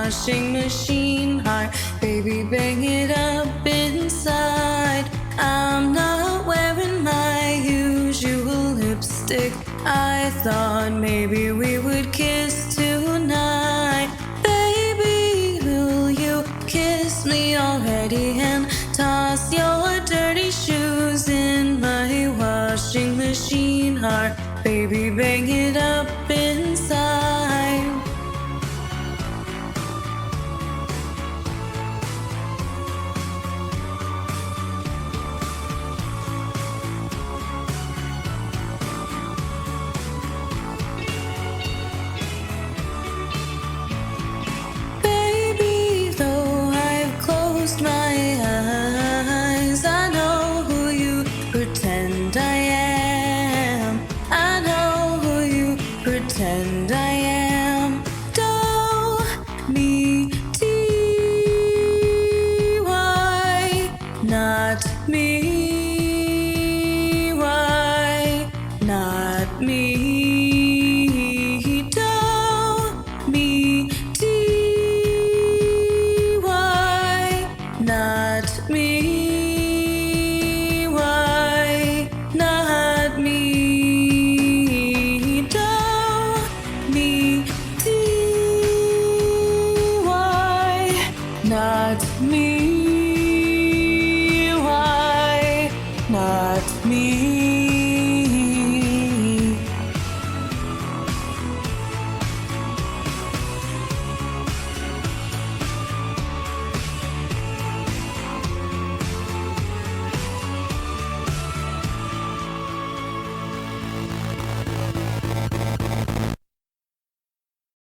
washing machine heart. Baby, bang it up inside. I'm not wearing my usual lipstick. I thought maybe we would kiss tonight. Baby, will you kiss me already and toss your dirty shoes in my washing machine heart? Baby, bang it up inside. Baby, though I've closed my eyes, I know who you pretend I am. I know who you pretend I am. Do-me-T-Y, not me. Why not me? Do-me-T-Y, not me.